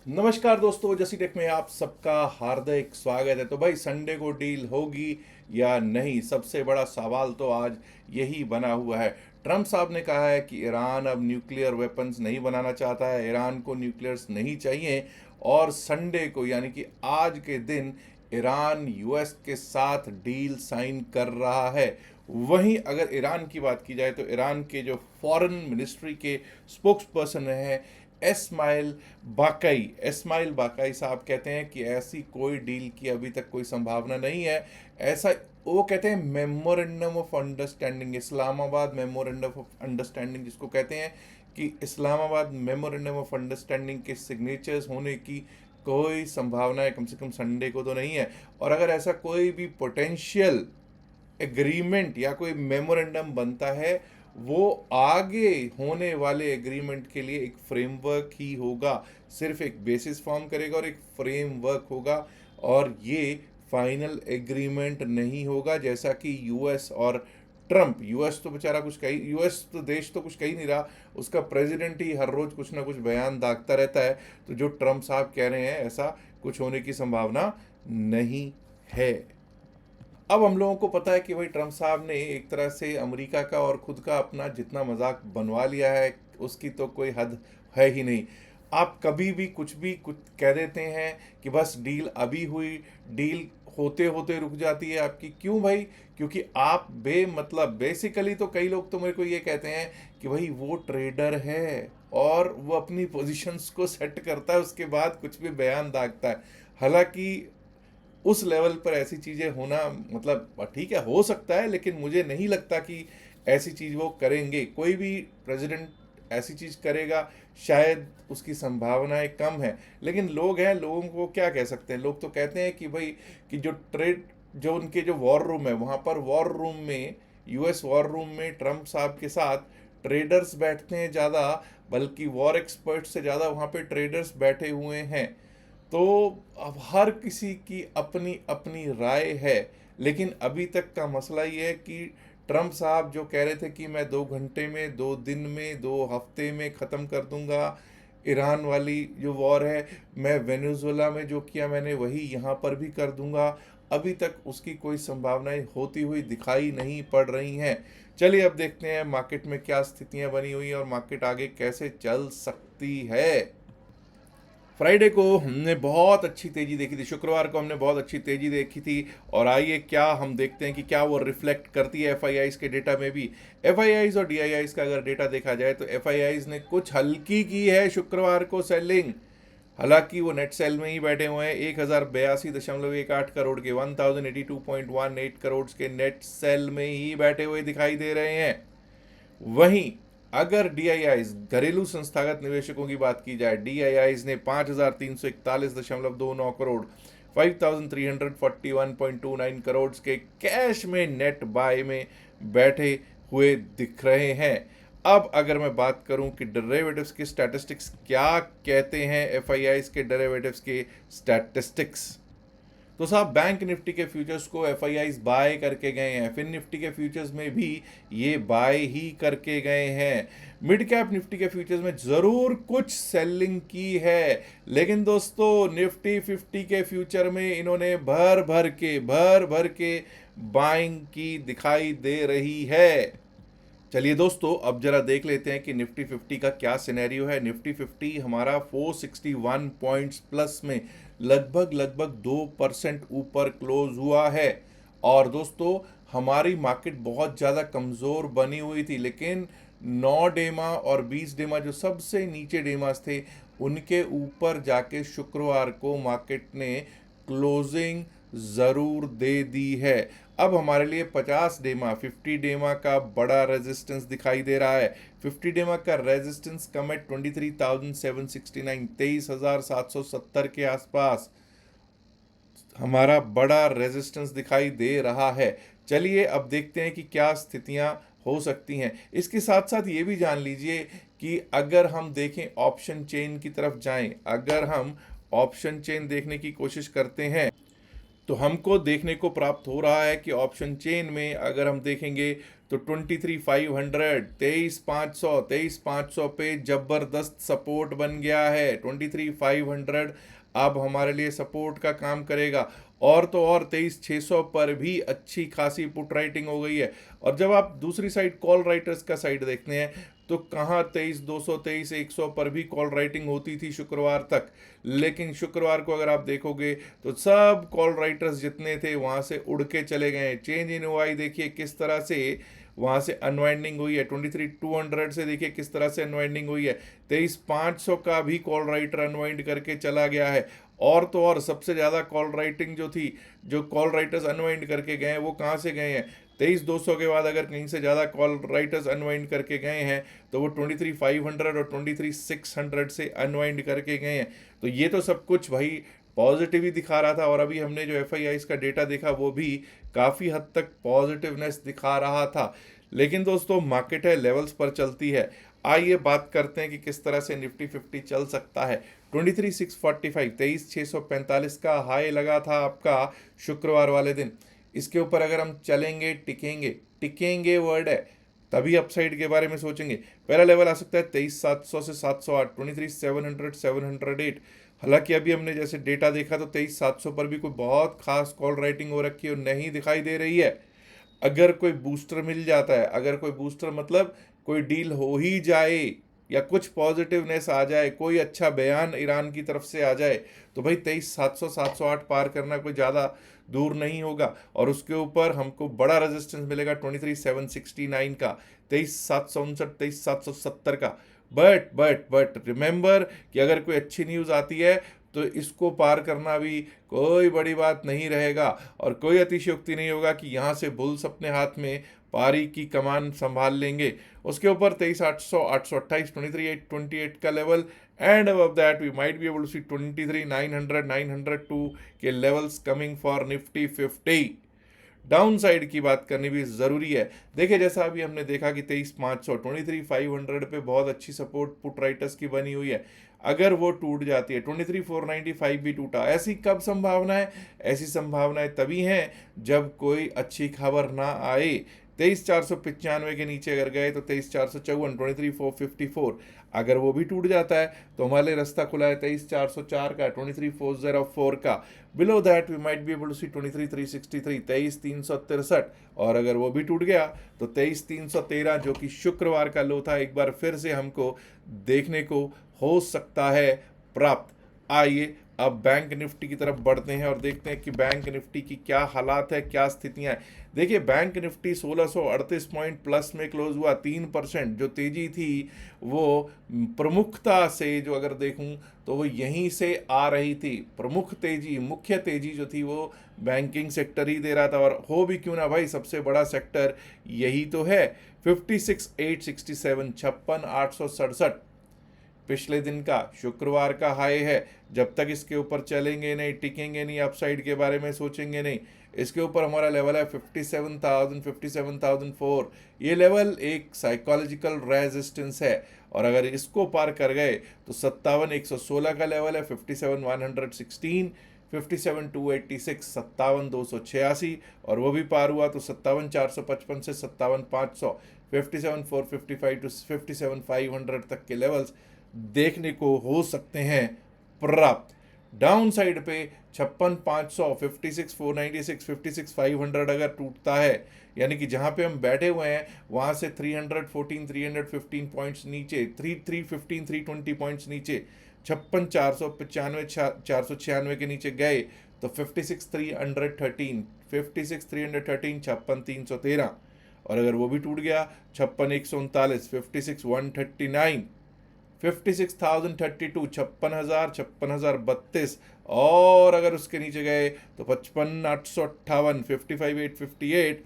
नमस्कार दोस्तों, जसी टेक में आप सबका हार्दिक स्वागत है। तो भाई संडे को डील होगी या नहीं, सबसे बड़ा सवाल तो आज यही बना हुआ है। ट्रम्प साहब ने कहा है कि ईरान अब न्यूक्लियर वेपन्स नहीं बनाना चाहता है, ईरान को न्यूक्लियर्स नहीं चाहिए। और संडे को यानी कि आज के दिन ईरान यूएस के साथ डील साइन कर रहा है। वहीं अगर ईरान की बात की जाए तो ईरान के जो फॉरेन मिनिस्ट्री के स्पोक्स पर्सन हैं एस्माइल बाकाई साहब कहते हैं कि ऐसी कोई डील की अभी तक कोई संभावना नहीं है। ऐसा वो कहते हैं memorandum of understanding, Islamabad memorandum of understanding जिसको कहते हैं, कि इस्लामाबाद मेमोरेंडम ऑफ अंडरस्टैंडिंग के सिग्नेचर्स होने की कोई संभावना है कम से कम संडे को तो नहीं है। और अगर ऐसा कोई भी पोटेंशियल एग्रीमेंट या कोई मेमोरेंडम बनता है, वो आगे होने वाले एग्रीमेंट के लिए एक फ्रेमवर्क ही होगा, सिर्फ एक बेसिस फॉर्म करेगा और एक फ्रेमवर्क होगा। और ये फाइनल एग्रीमेंट नहीं होगा, जैसा कि यूएस और ट्रम्प, यूएस तो बेचारा कुछ कही, यूएस तो देश तो कुछ कही नहीं रहा, उसका प्रेसिडेंट ही हर रोज कुछ ना कुछ बयान दागता रहता है। तो जो ट्रम्प साहब कह रहे हैं ऐसा कुछ होने की संभावना नहीं है। अब हम लोगों को पता है कि भाई ट्रम्प साहब ने एक तरह से अमेरिका का और खुद का अपना जितना मजाक बनवा लिया है, उसकी तो कोई हद है ही नहीं। आप कभी भी कुछ कह देते हैं कि बस डील अभी हुई, डील होते होते रुक जाती है आपकी। क्यों भाई? क्योंकि आप बेमतलब, बेसिकली तो कई लोग तो मेरे को ये कहते हैं कि भाई वो ट्रेडर है और वो अपनी पोजीशंस को सेट करता है, उसके बाद कुछ भी बयान दागता है। हालांकि उस लेवल पर ऐसी चीज़ें होना, मतलब ठीक है हो सकता है, लेकिन मुझे नहीं लगता कि ऐसी चीज़ वो करेंगे। कोई भी प्रेसिडेंट ऐसी चीज़ करेगा शायद उसकी संभावनाएं कम है। लेकिन लोग हैं, लोगों को क्या कह सकते हैं। लोग तो कहते हैं कि भाई कि जो उनके जो वॉर रूम है, वहाँ पर वॉर रूम में, यूएस वॉर रूम में ट्रम्प साहब के साथ ट्रेडर्स बैठते हैं ज़्यादा, बल्कि वॉर एक्सपर्ट से ज़्यादा वहाँ पे ट्रेडर्स बैठे हुए हैं। तो अब हर किसी की अपनी अपनी राय है। लेकिन अभी तक का मसला ये है कि ट्रम्प साहब जो कह रहे थे कि मैं 2 घंटे में, 2 दिन में, 2 हफ्ते में ख़त्म कर दूंगा ईरान वाली जो वॉर है, मैं वेनेजुएला में जो किया मैंने वही यहाँ पर भी कर दूंगा, अभी तक उसकी कोई संभावनाएं होती हुई दिखाई नहीं पड़ रही हैं। चलिए अब देखते हैं मार्केट में क्या स्थितियां बनी हुई हैं और मार्केट आगे कैसे चल सकती है। फ्राइडे को हमने बहुत अच्छी तेजी देखी थी, शुक्रवार को हमने बहुत अच्छी तेजी देखी थी। और आइए क्या हम देखते हैं कि क्या वो रिफ्लेक्ट करती है एफआईआईज के डेटा में भी। एफआईआईज और डीआईआईज का अगर डेटा देखा जाए तो एफआईआईज ने कुछ हल्की की है शुक्रवार को सेलिंग। हालांकि वो नेट सेल में ही बैठे हुए हैं, 1082.18 करोड़ के, 1082.18 करोड़ के नेट सेल में ही बैठे हुए दिखाई दे रहे हैं। वहीं अगर डीआईआईज, घरेलू संस्थागत निवेशकों की बात की जाए, डीआईआईज ने 5341.29 करोड़, 5341.29 करोड़ के कैश में नेट बाय में बैठे हुए दिख रहे हैं। अब अगर मैं बात करूं कि डेरिवेटिव्स के स्टैटिस्टिक्स क्या कहते हैं, एफआईआईज के डेरिवेटिव्स के स्टैटिस्टिक्स, तो साहब बैंक निफ्टी के फ्यूचर्स को एफआईआईज बाय करके गए हैं, फिन निफ्टी के फ्यूचर्स में भी ये बाय ही करके गए हैं। मिड कैप निफ्टी के फ्यूचर्स में ज़रूर कुछ सेलिंग की है, लेकिन दोस्तों निफ्टी 50 के फ्यूचर में इन्होंने भर भर के बाइंग की दिखाई दे रही है। चलिए दोस्तों अब जरा देख लेते हैं कि निफ्टी 50 का क्या सिनेरियो है। निफ्टी 50 हमारा 461 पॉइंट्स प्लस में लगभग 2% ऊपर क्लोज हुआ है। और दोस्तों हमारी मार्केट बहुत ज़्यादा कमज़ोर बनी हुई थी, लेकिन 9 डेमा और 20 डेमा जो सबसे नीचे डेमास थे, उनके ऊपर जाके शुक्रवार को मार्केट ने क्लोजिंग ज़रूर दे दी है। अब हमारे लिए 50 डेमा, 50 डेमा का बड़ा रेजिस्टेंस दिखाई दे रहा है। 50 डेमा का रेजिस्टेंस कम है 23,769, 23,770 के आसपास हमारा बड़ा रेजिस्टेंस दिखाई दे रहा है। चलिए अब देखते हैं कि क्या स्थितियां हो सकती हैं। इसके साथ साथ ये भी जान लीजिए कि अगर हम देखें ऑप्शन चेन की तरफ जाएं, अगर हम ऑप्शन चेन देखने की कोशिश करते हैं तो हमको देखने को प्राप्त हो रहा है कि ऑप्शन चेन में अगर हम देखेंगे तो 23,500, 23,500 पे जबरदस्त सपोर्ट बन गया है। 23,500 अब हमारे लिए सपोर्ट का काम करेगा। और तो और 23,600 पर भी अच्छी खासी पुट राइटिंग हो गई है। और जब आप दूसरी साइड कॉल राइटर्स का साइड देखते हैं तो कहाँ 23,200, 23,100 पर भी कॉल राइटिंग होती थी शुक्रवार तक। लेकिन शुक्रवार को अगर आप देखोगे तो सब कॉल राइटर्स जितने थे वहाँ से उड़ के चले गए। चेंज इन ओआई देखिए किस तरह से वहाँ से अनवाइंडिंग हुई है। 23,200 से देखिए किस तरह से अनवाइंडिंग हुई है। 23,500 का भी कॉल राइटर अनवाइंड करके चला गया है। और तो और सबसे ज़्यादा कॉल राइटिंग जो थी, जो कॉल राइटर्स अनवाइंड करके गए हैं वो कहाँ से गए हैं? 23,200 के बाद अगर कहीं से ज़्यादा कॉल राइटर्स अनवाइंड करके गए हैं तो वो 23,500 और 23,600 से अनवाइंड करके गए हैं। तो ये तो सब कुछ भाई पॉजिटिव ही दिखा रहा था। और अभी हमने जो एफआईआईस का डेटा देखा वो भी काफ़ी हद तक पॉजिटिवनेस दिखा रहा था। लेकिन दोस्तों मार्केट है, लेवल्स पर चलती है। आइए बात करते हैं कि किस तरह से निफ्टी 50 चल सकता है। 23,645, 23,645 का हाई लगा था आपका शुक्रवार वाले दिन। इसके ऊपर अगर हम चलेंगे, टिकेंगे, टिकेंगे वर्ड है, तभी अपसाइड के बारे में सोचेंगे। पहला लेवल आ सकता है 23,700 से 708, 23,700, 708। हालांकि अभी हमने जैसे डेटा देखा तो 23,700 पर भी कोई बहुत खास कॉल राइटिंग हो रखी है और नहीं दिखाई दे रही है। अगर कोई बूस्टर मिल जाता है, अगर कोई बूस्टर मतलब कोई डील हो ही जाए या कुछ पॉजिटिवनेस आ जाए, कोई अच्छा बयान ईरान की तरफ से आ जाए, तो भाई 23,700, 708 पार करना कोई ज़्यादा दूर नहीं होगा। और उसके ऊपर हमको बड़ा रेजिस्टेंस मिलेगा 23,769 का, 23,759, 23,770 का। बट रिमेंबर कि अगर कोई अच्छी न्यूज़ आती है तो इसको पार करना भी कोई बड़ी बात नहीं रहेगा। और कोई अतिशयोक्ति नहीं होगा कि यहाँ से बुल्स अपने हाथ में पारी की कमान संभाल लेंगे। उसके ऊपर 23,800, 828, 23,828 का level. And above that we might be able to see 23,900, 902 के levels coming for Nifty 50। Downside की बात करनी भी ज़रूरी है। देखिए जैसा अभी हमने देखा कि 23,500, 23,500 पे बहुत अच्छी सपोर्ट पुट राइटर्स की बनी हुई है। अगर वो टूट जाती है, 23,495 भी टूटा, ऐसी कब संभावना है? ऐसी संभावनाएं तभी हैं जब कोई अच्छी खबर ना आए। 23,495 के नीचे अगर गए तो 23,454, 23,454, अगर वो भी टूट जाता है तो हमारे रास्ता खुला है 23,404 का, 23,404 का। Below that we might be able to see 23,363, 23,363। और अगर वो भी टूट गया तो 23,313 जो कि शुक्रवार का लो था, एक बार फिर से हमको देखने को हो सकता है प्राप्त। आइए अब बैंक निफ्टी की तरफ बढ़ते हैं और देखते हैं कि बैंक निफ्टी की क्या हालात है, क्या स्थितियां हैं। देखिए बैंक निफ्टी 1638 पॉइंट प्लस में क्लोज हुआ। 3% जो तेजी थी वो प्रमुखता से जो अगर देखूं तो वो यहीं से आ रही थी। प्रमुख तेजी, मुख्य तेजी जो थी वो बैंकिंग सेक्टर ही दे रहा था। और हो भी क्यों ना भाई, सबसे बड़ा सेक्टर यही तो है। 56,867, 56,867 पिछले दिन का शुक्रवार का हाई है। जब तक इसके ऊपर चलेंगे नहीं, टिकेंगे नहीं, अपसाइड के बारे में सोचेंगे नहीं। इसके ऊपर हमारा लेवल है 57,000, 57,004। ये लेवल एक साइकोलॉजिकल रेजिस्टेंस है। और अगर इसको पार कर गए तो 57,116 का लेवल है, 57,116, 57,286, 57,286। और वो भी पार हुआ तो 57,455 से 57,500, 57,455 टू 57,500 तक के लेवल्स देखने को हो सकते हैं प्राप्त। डाउन साइड पे 56,500, 56,496, 56,500 अगर टूटता है, यानी कि जहां पे हम बैठे हुए हैं वहां से 314, 315 पॉइंट्स नीचे, 315, 320 पॉइंट्स नीचे 56,495, 496 के नीचे गए तो 56,313, 56,313, 56,313। और अगर वो भी टूट गया 56,139, 56,139, 56,032, 56,000, 56,032। और अगर उसके नीचे गए तो 55,858, 55,858।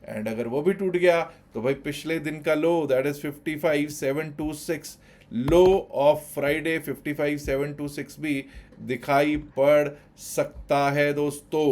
एंड अगर वो भी टूट गया तो भाई पिछले दिन का low that is 55,726, low of Friday 55,726 भी दिखाई पड़ सकता है दोस्तों।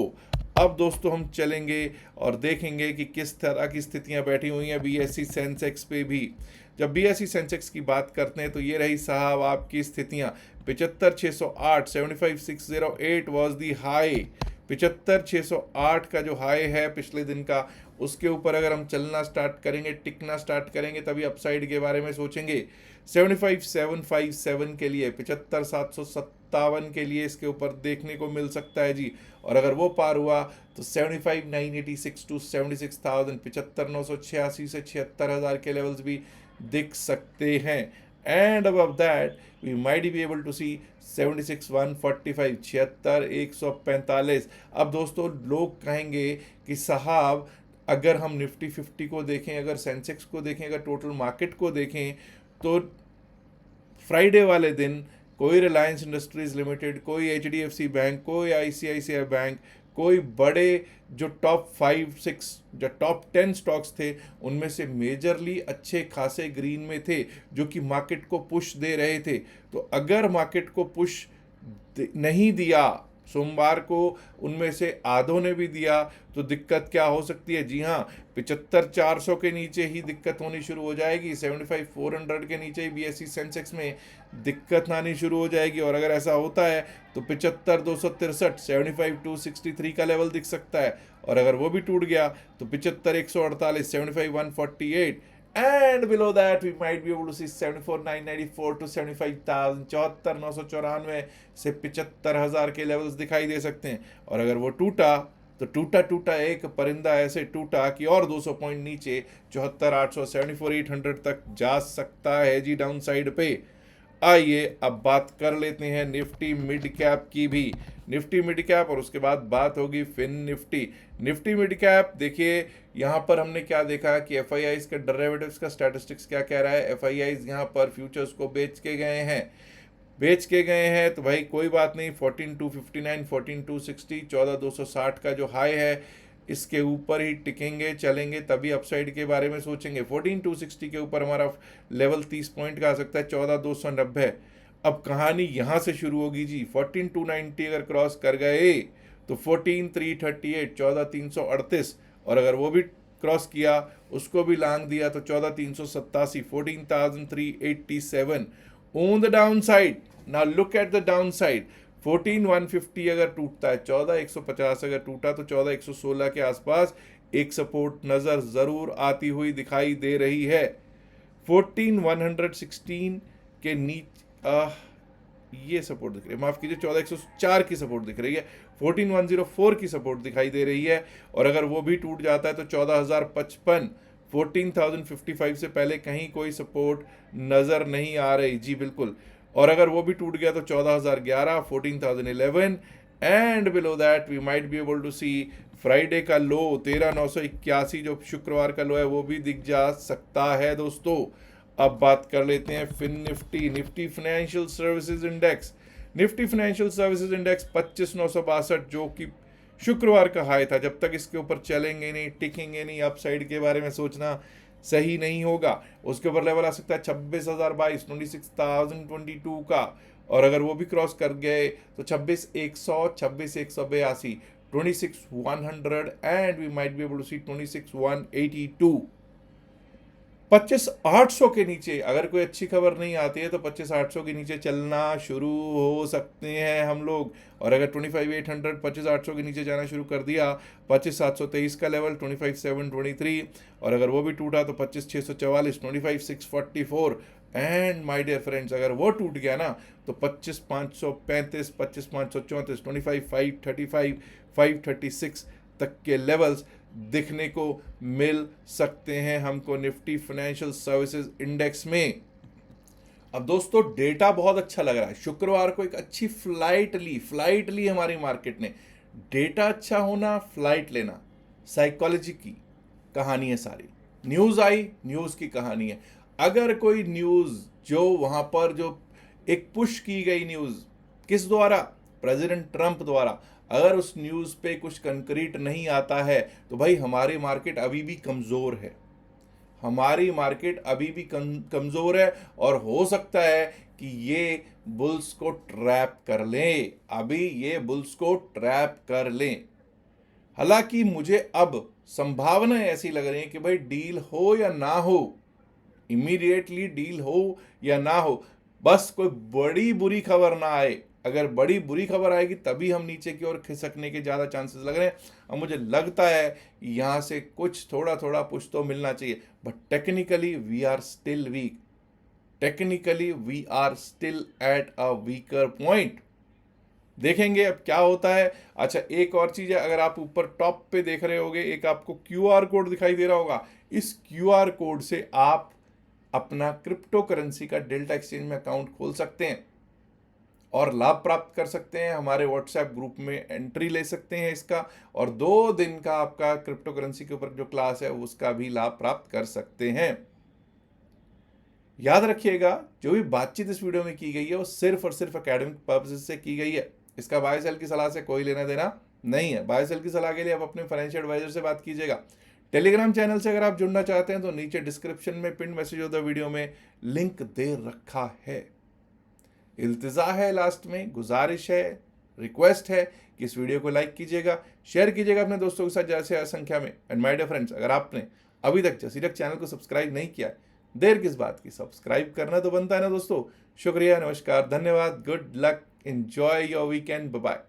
अब दोस्तों हम चलेंगे और देखेंगे कि किस तरह की स्थितियां बैठी हुई हैं बीएसई सेंसेक्स पे भी। जब बीएसई सेंसेक्स की बात करते हैं तो ये रही साहब आपकी स्थितियां। 75,608, 75,608 वॉज दी हाई, 75,608 का जो हाई है पिछले दिन का, उसके ऊपर अगर हम चलना स्टार्ट करेंगे, टिकना स्टार्ट करेंगे, तभी अपसाइड के बारे में सोचेंगे। 75,757 के लिए, 75,757 के लिए इसके ऊपर देखने को मिल सकता है जी। और अगर वो पार हुआ तो 75,986 टू 76,000, 75,986 से 76,000 के लेवल्स भी दिख सकते हैं। And above that we might be able to see 76,145, 76,145। अब दोस्तों लोग कहेंगे कि साहब अगर हम निफ्टी 50 को देखें, अगर सेंसेक्स को देखें, अगर टोटल मार्केट को देखें, तो फ्राइडे वाले दिन कोई रिलायंस इंडस्ट्रीज लिमिटेड, कोई एचडीएफसी बैंक, कोई आईसीआईसीआई बैंक, कोई बड़े जो टॉप 5-6 जो टॉप 10 स्टॉक्स थे, उनमें से मेजरली अच्छे खासे ग्रीन में थे, जो कि मार्केट को पुश दे रहे थे। तो अगर मार्केट को पुश नहीं दिया सोमवार को, उनमें से आधों ने भी दिया, तो दिक्कत क्या हो सकती है? जी हाँ, 75,400 के नीचे ही दिक्कत होनी शुरू हो जाएगी। 75,400 के नीचे ही बीएसई सेंसेक्स में दिक्कत आनी शुरू हो जाएगी। और अगर ऐसा होता है तो 75,263, 75,263 का लेवल दिख सकता है। और अगर वो भी टूट गया तो 75,148, 75,148, and below that we might be able to see 74,994 to 75,000, 74,994 से 75,000 के लेवल्स दिखाई दे सकते हैं। और अगर वो टूटा तो टूटा एक परिंदा ऐसे टूटा कि और 200 पॉइंट नीचे 74,800, 74,800 तक जा सकता है जी डाउन साइड पे। आइए अब बात कर लेते हैं निफ्टी मिड कैप की भी। निफ्टी मिड कैप, और उसके बाद बात होगी Fin Nifty. Nifty mid cap देखिए, यहाँ पर हमने क्या देखा कि एफआईआईज का डेरिवेटिव्स का स्टैटिस्टिक्स क्या कह रहा है। एफआईआईज यहाँ पर फ्यूचर्स को बेच के गए हैं, तो भाई कोई बात नहीं। 14,259, 14,260, 14,260 का जो हाई है, इसके ऊपर ही टिकेंगे, चलेंगे, तभी अपसाइड के बारे में सोचेंगे। 14,260 के ऊपर हमारा लेवल 30 पॉइंट का आ सकता है, 14,290। अब कहानी यहाँ से शुरू होगी जी। 14,290 अगर क्रॉस कर गए तो 14,338, 14,338, और अगर वो भी क्रॉस किया, उसको भी लांग दिया, तो 14,387, 14,387 on the down side. Now look at the down side. 14,150 अगर टूटता है, 14,150 अगर टूटा, तो 14,116 के आसपास एक सपोर्ट नजर जरूर आती हुई दिखाई दे रही है। 14,116 के नीचे ये सपोर्ट दिख रही है, माफ कीजिए, 14,104 की सपोर्ट दिख रही है। 14,104 की सपोर्ट दिखाई दे रही है। और अगर वो भी टूट जाता है तो 14,055, 14,055 से पहले कहीं कोई सपोर्ट नजर नहीं आ रही जी, बिल्कुल। और अगर वो भी टूट गया तो 14,011, 14,011, and below that we might be able to see Friday का लो 13,981, जो शुक्रवार का लो है, वो भी दिख जा सकता है दोस्तों। अब बात कर लेते हैं Fin Nifty. Nifty financial services index, Nifty financial services index 25,962, जो कि शुक्रवार का हाई था। जब तक इसके ऊपर चलेंगे नहीं, टिकेंगे नहीं, अपसाइड के बारे में सोचना सही नहीं होगा। उसके ऊपर लेवल आ सकता है 26,022, 26,022 का। और अगर वो भी क्रॉस कर गए तो 26,100, 26,182, 26,100, and we might be able to see 26,182। 25,800 के नीचे अगर कोई अच्छी खबर नहीं आती है तो 25,800 के नीचे चलना शुरू हो सकते हैं हम लोग। और अगर 25,800, 25,800 के नीचे जाना शुरू कर दिया, 25,723 का लेवल, 25,723, और अगर वो भी टूटा तो 25,644, 25,644, एंड माय डियर फ्रेंड्स अगर वो टूट गया ना तो 25,535, 25,534, 25,535, 536 तक के लेवल्स दिखने को मिल सकते हैं हमको निफ्टी फाइनेंशियल सर्विसेज इंडेक्स में। अब दोस्तों डेटा बहुत अच्छा लग रहा है। शुक्रवार को एक अच्छी फ्लाइट ली हमारी मार्केट ने। डेटा अच्छा होना, फ्लाइट लेना, साइकोलॉजी की कहानी है सारी। न्यूज़ आई, न्यूज़ की कहानी है। अगर कोई न्यूज़ जो वहाँ पर जो एक पुश की गई न्यूज़ किस द्वारा, प्रेसिडेंट ट्रंप द्वारा, अगर उस न्यूज़ पे कुछ कंक्रीट नहीं आता है तो भाई हमारी मार्केट अभी भी कमज़ोर है। हमारी मार्केट अभी भी कमज़ोर है, और हो सकता है कि ये बुल्स को ट्रैप कर लें, अभी ये बुल्स को ट्रैप कर लें। हालांकि मुझे अब संभावना ऐसी लग रही है कि भाई डील हो या ना हो, इमीडिएटली डील हो या ना हो, बस कोई बड़ी बुरी खबर ना आए, अगर बड़ी बुरी खबर आएगी तभी हम नीचे की ओर खिसकने के ज़्यादा चांसेस लग रहे हैं। और मुझे लगता है यहाँ से कुछ थोड़ा थोड़ा पुश तो मिलना चाहिए, but technically we are still weak, technically we are still at a weaker point. देखेंगे अब क्या होता है। अच्छा, एक और चीज़ है, अगर आप ऊपर टॉप पे देख रहे होगे एक आपको क्यूआर कोड दिखाई दे रहा होगा, इस क्यूआर कोड से आप अपना क्रिप्टो करेंसी का डेल्टा एक्सचेंज में अकाउंट खोल सकते हैं और लाभ प्राप्त कर सकते हैं। हमारे व्हाट्सएप ग्रुप में एंट्री ले सकते हैं इसका, और 2 दिन का आपका क्रिप्टो करेंसी के ऊपर जो क्लास है उसका भी लाभ प्राप्त कर सकते हैं। याद रखिएगा, जो भी बातचीत इस वीडियो में की गई है वो सिर्फ और सिर्फ एकेडमिक पर्पसेस से की गई है। इसका बाय सेल की सलाह से कोई लेना देना नहीं है। बाय सेल की सलाह के लिए आप अपने फाइनेंशियल एडवाइजर से बात कीजिएगा। टेलीग्राम चैनल से अगर आप जुड़ना चाहते हैं तो नीचे डिस्क्रिप्शन में pin message of the video में लिंक दे रखा है। इल्तिजा है, लास्ट में गुजारिश है, रिक्वेस्ट है कि इस वीडियो को लाइक कीजिएगा, शेयर कीजिएगा अपने दोस्तों के साथ जैसे संख्या में। एंड माय डियर फ्रेंड्स, अगर आपने अभी तक जसीरक चैनल को सब्सक्राइब नहीं किया है, देर किस बात की, सब्सक्राइब करना तो बनता है ना दोस्तों। शुक्रिया, नमस्कार, धन्यवाद, good luck, enjoy your weekend, bye bye.